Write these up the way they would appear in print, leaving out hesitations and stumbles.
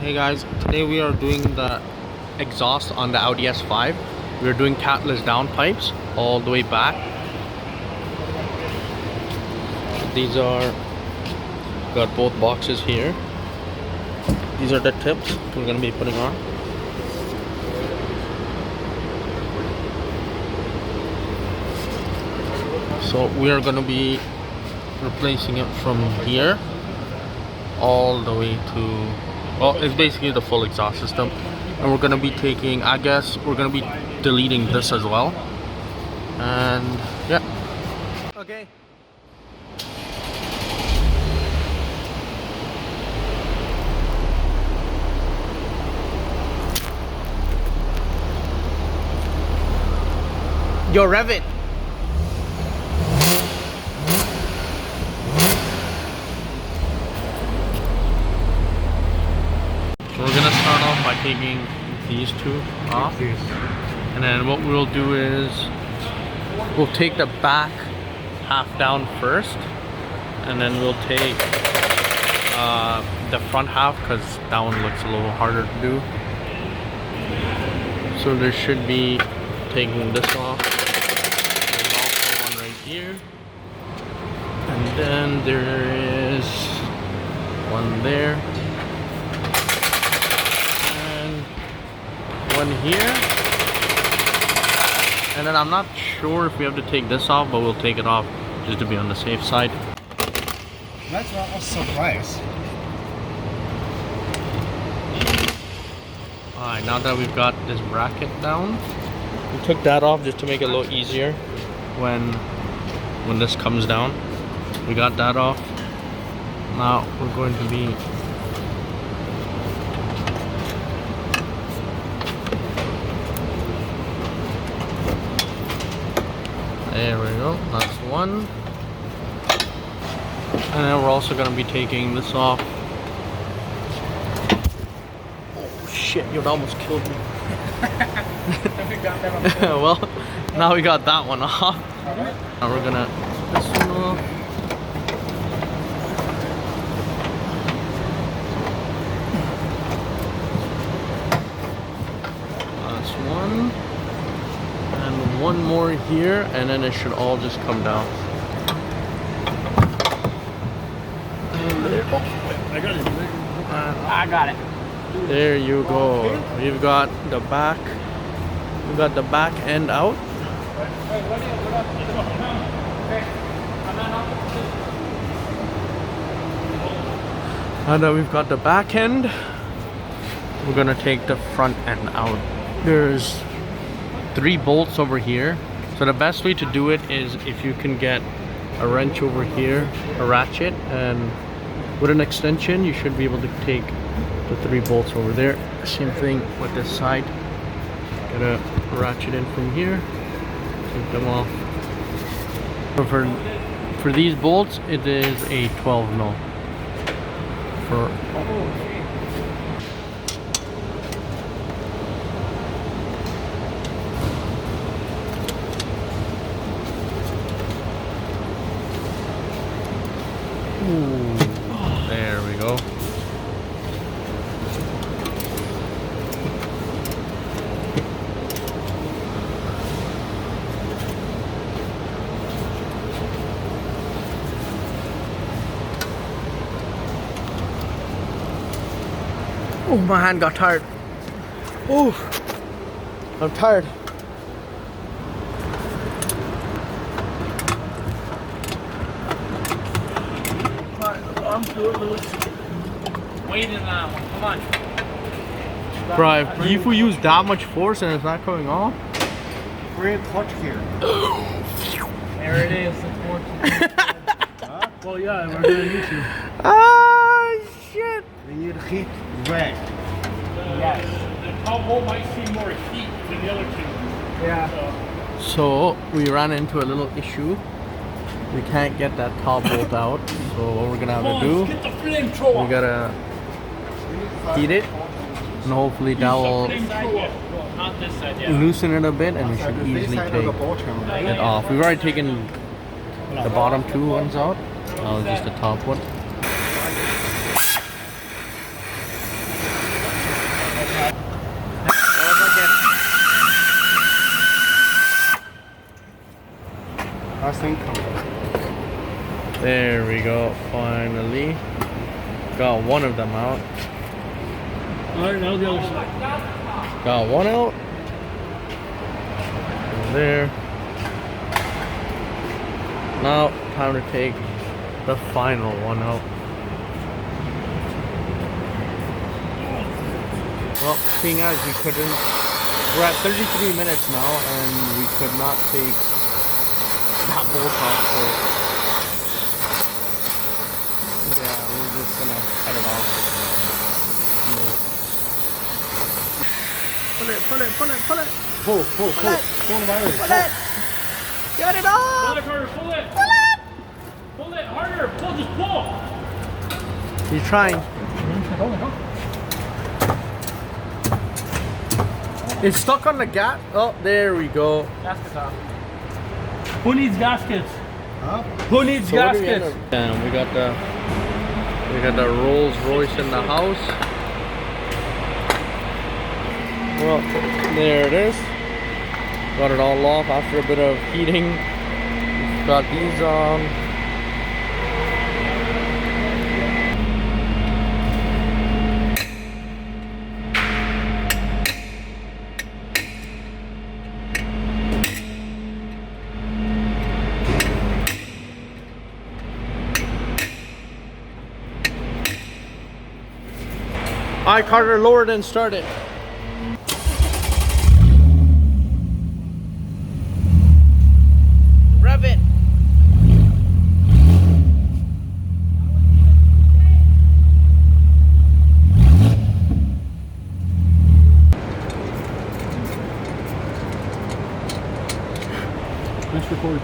Hey guys, today we are doing the exhaust on the Audi S5. We are doing catless downpipes all the way back. These are, got both boxes here. These are the tips we're going to be putting on. So we are going to be replacing it from here all the way to, well, it's basically the full exhaust system. And we're going to be taking, I guess we're going to be deleting this as well. And yeah. Okay. Yo, rev it. So we're gonna start off by taking these two off, and then what we'll do is we'll take the back half down first, and then we'll take the front half because that one looks a little harder to do. So there should be taking this off. There's also one right here, and then there is one there. One here, and then I'm not sure if we have to take this off, but we'll take it off just to be on the safe side. That's not a surprise. Alright, now that we've got this bracket down, we took that off just to make it a little easier when this comes down. We got that off. Now we're going to be there we go, that's one. And then we're also going to be taking this off. Oh shit, you almost killed me. Well, now we got that one off. Now we're gonna take this one off. That's one. And one more here, and then it should all just come down. I got it. There you go. We've got the back. We've got the back end out. And then we've got the back end. We're gonna take the front end out. There's 3 bolts over here. So the best way to do it is if you can get a wrench over here, a ratchet, and with an extension you should be able to take the 3 bolts over there. Same thing with this side. Gotta ratchet in from here, take them off. So for these bolts it is a 12 mil. There we go. Oh, my hand got tired. Oh, I'm tired. I'm good, Lewis. Wait in that one. Come on. Bro, if we use that much force and it's not coming off. We're in clutch here. There it is. Huh? Well, yeah, we're gonna need to. Ah, shit. We need heat red. Yes. The top hole might see more heat than the other two. Yeah. So we ran into a little issue. We can't get that top bolt out. So what we're gonna have to do, we gotta heat it, and hopefully that will loosen it a bit, and we should easily take it off. We've already taken the bottom 2 ones out. Now just the top one. There we go, finally. Got one of them out. Alright, now the other side. Got one out. And there. Now, time to take the final one out. Well, seeing as we couldn't, we're at 33 minutes now and we could not take that bolt off, so yeah, we're just gonna cut it off. Pull it, pull it, pull it, pull it! Pull. Pull it! Pull it! Get it off! Pull it harder, pull it! Pull it! Pull it harder! Pull, just pull! He's trying. It's stuck on the gas. Oh, there we go. Gaskets off. Who needs gaskets? Huh? Who needs gaskets? And we got the Rolls Royce in the house. Well, there it is. Got it all off after a bit of heating. Got these on. Alright, Carter, lower it and start it. Rev it. Let's record.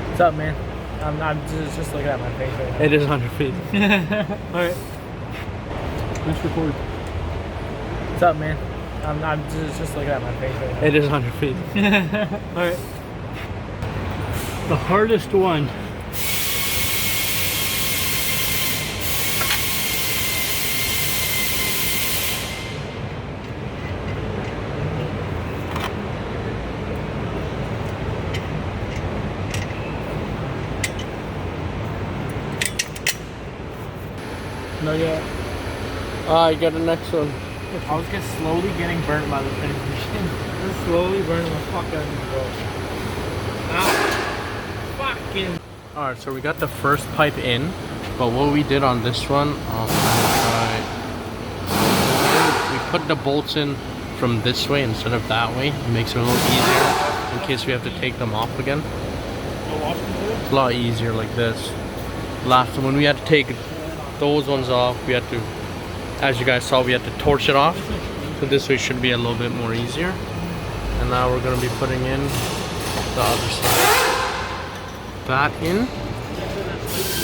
What's up, man? I'm just looking at my face right now. It is on your feet. Alright. Let's record. What's up, man? I'm just looking at my face right now. It is on your feet. Alright. The hardest one. No, yeah. Ah, you got the next one. I was just slowly getting burnt by the transmission. Just slowly burning the fuck out of me, bro. Ah, fucking. Alright, so we got the first pipe in, but what we did on this one, we put the bolts in from this way instead of that way. It makes it a little easier in case we have to take them off again. It's a lot easier like this. Last time when we had to take those ones off, we had to, as you guys saw, we had to torch it off. So this way should be a little bit more easier. And now we're going to be putting in the other side. That in.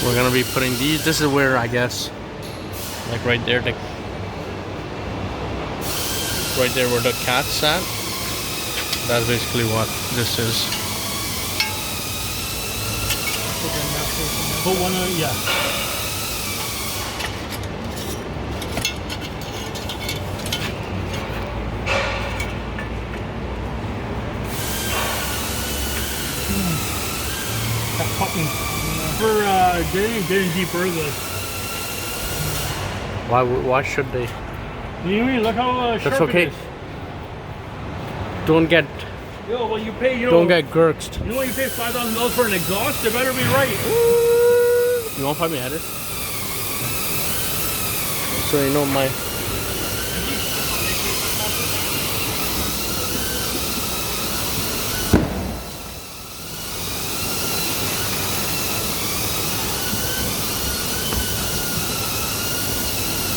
We're going to be putting these. This is where, I guess, like right there where the cat's sat. That's basically what this is. Put one on, yeah. For getting deeper this. Why should they? You mean look how sharp That's okay. it is. Don't get Yo, well you pay, you know. don't get gurked. You know when you pay $5,000 for an exhaust, they better be right. You want to find me header? So you know my.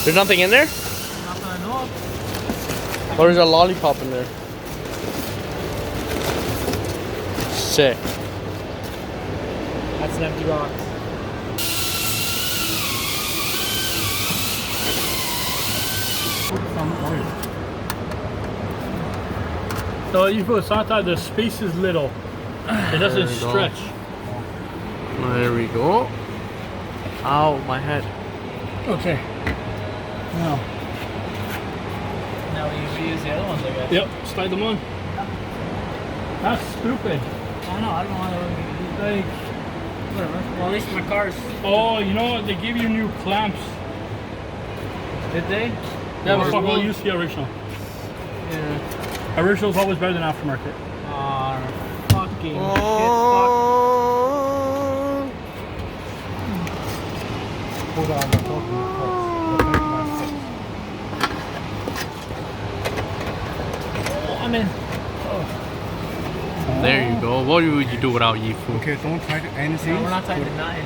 There's nothing in there? Nothing I know of. Or is a lollipop in there? Sick. That's an empty box. So you put sometimes the space is little. It doesn't There we go. stretch. There we go. Ow, my head. Okay. Now. Now we use the other ones, I guess. Yep, slide them on. That's stupid. I know, I don't know why they wouldn't be Like, Well, at least my car's. Oh, you know what? They gave you new clamps. Did they? Yeah, but fuck, we'll use the original. Yeah. Original's always better than aftermarket. Oh, fucking shit. Hold on, I'm talking I'm in. There you go. What would you do without Yifu? Okay, don't try to anything. No, we're not tightening nothing.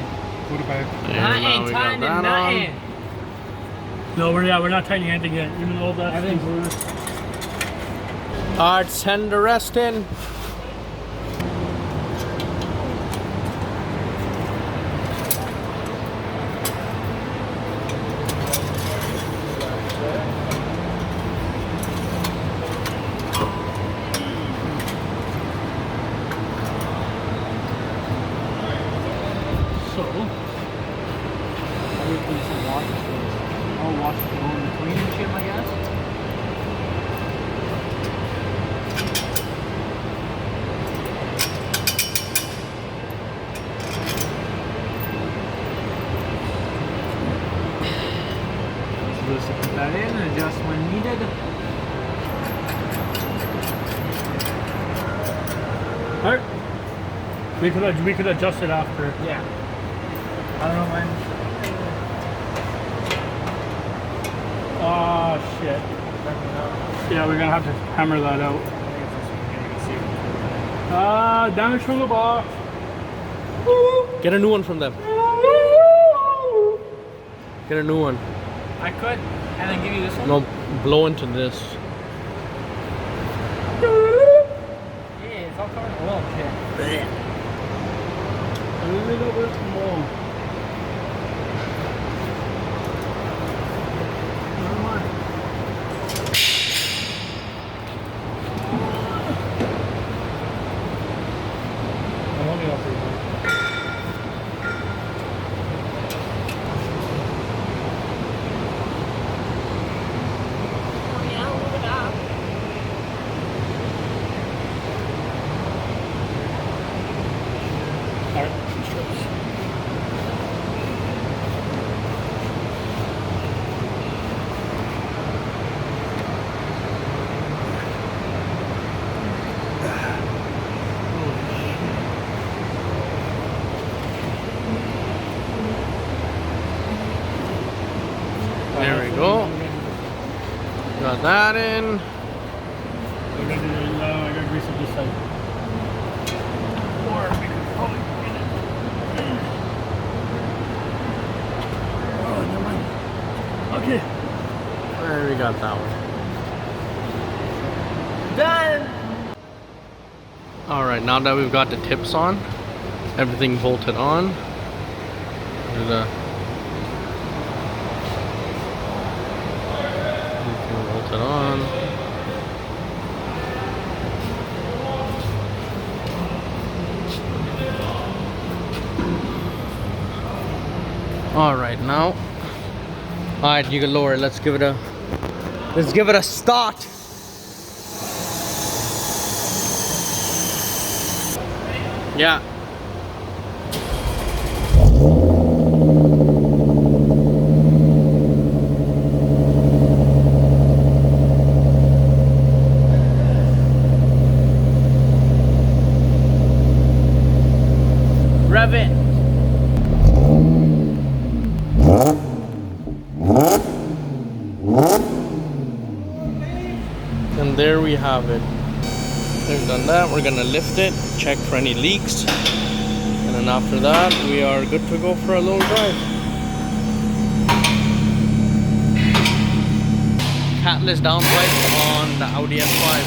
Put it back. There, now Nothing, we got tightening that on. nothing. No, we're not tightening anything yet. Even though that Everything's loose. Alright, send the rest in. so. Everything's some water. All water going in between and shit, I guess. Just put that in and adjust when needed. Alright. We could adjust it after. Yeah. I don't know when. Oh shit. Yeah, we're gonna have to hammer that out. Damage from the box. Get a new one from them. Get a new one. I could, and then give you this one. No, blow into this. Yeah, it's all covered in oil and shit. A little bit more. I'm only up here. There we go. Got that in. I gotta grease it this side. Or we could probably get it. Oh, never mind. Okay. There we got that one. Done! Alright, now that we've got the tips on, everything bolted on. There's a everything bolted on. Alright, now. Alright, you can lower it. Let's give it a start. Yeah. Rev it. And there we have it. We've done that. We're gonna lift it, check for any leaks, and then after that we are good to go for a little drive. Catless downpipe on the Audi S5.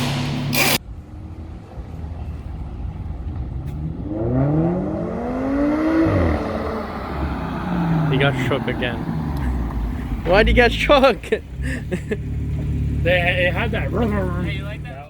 He got shook again. Why'd he get shook? They had that. Hey, you like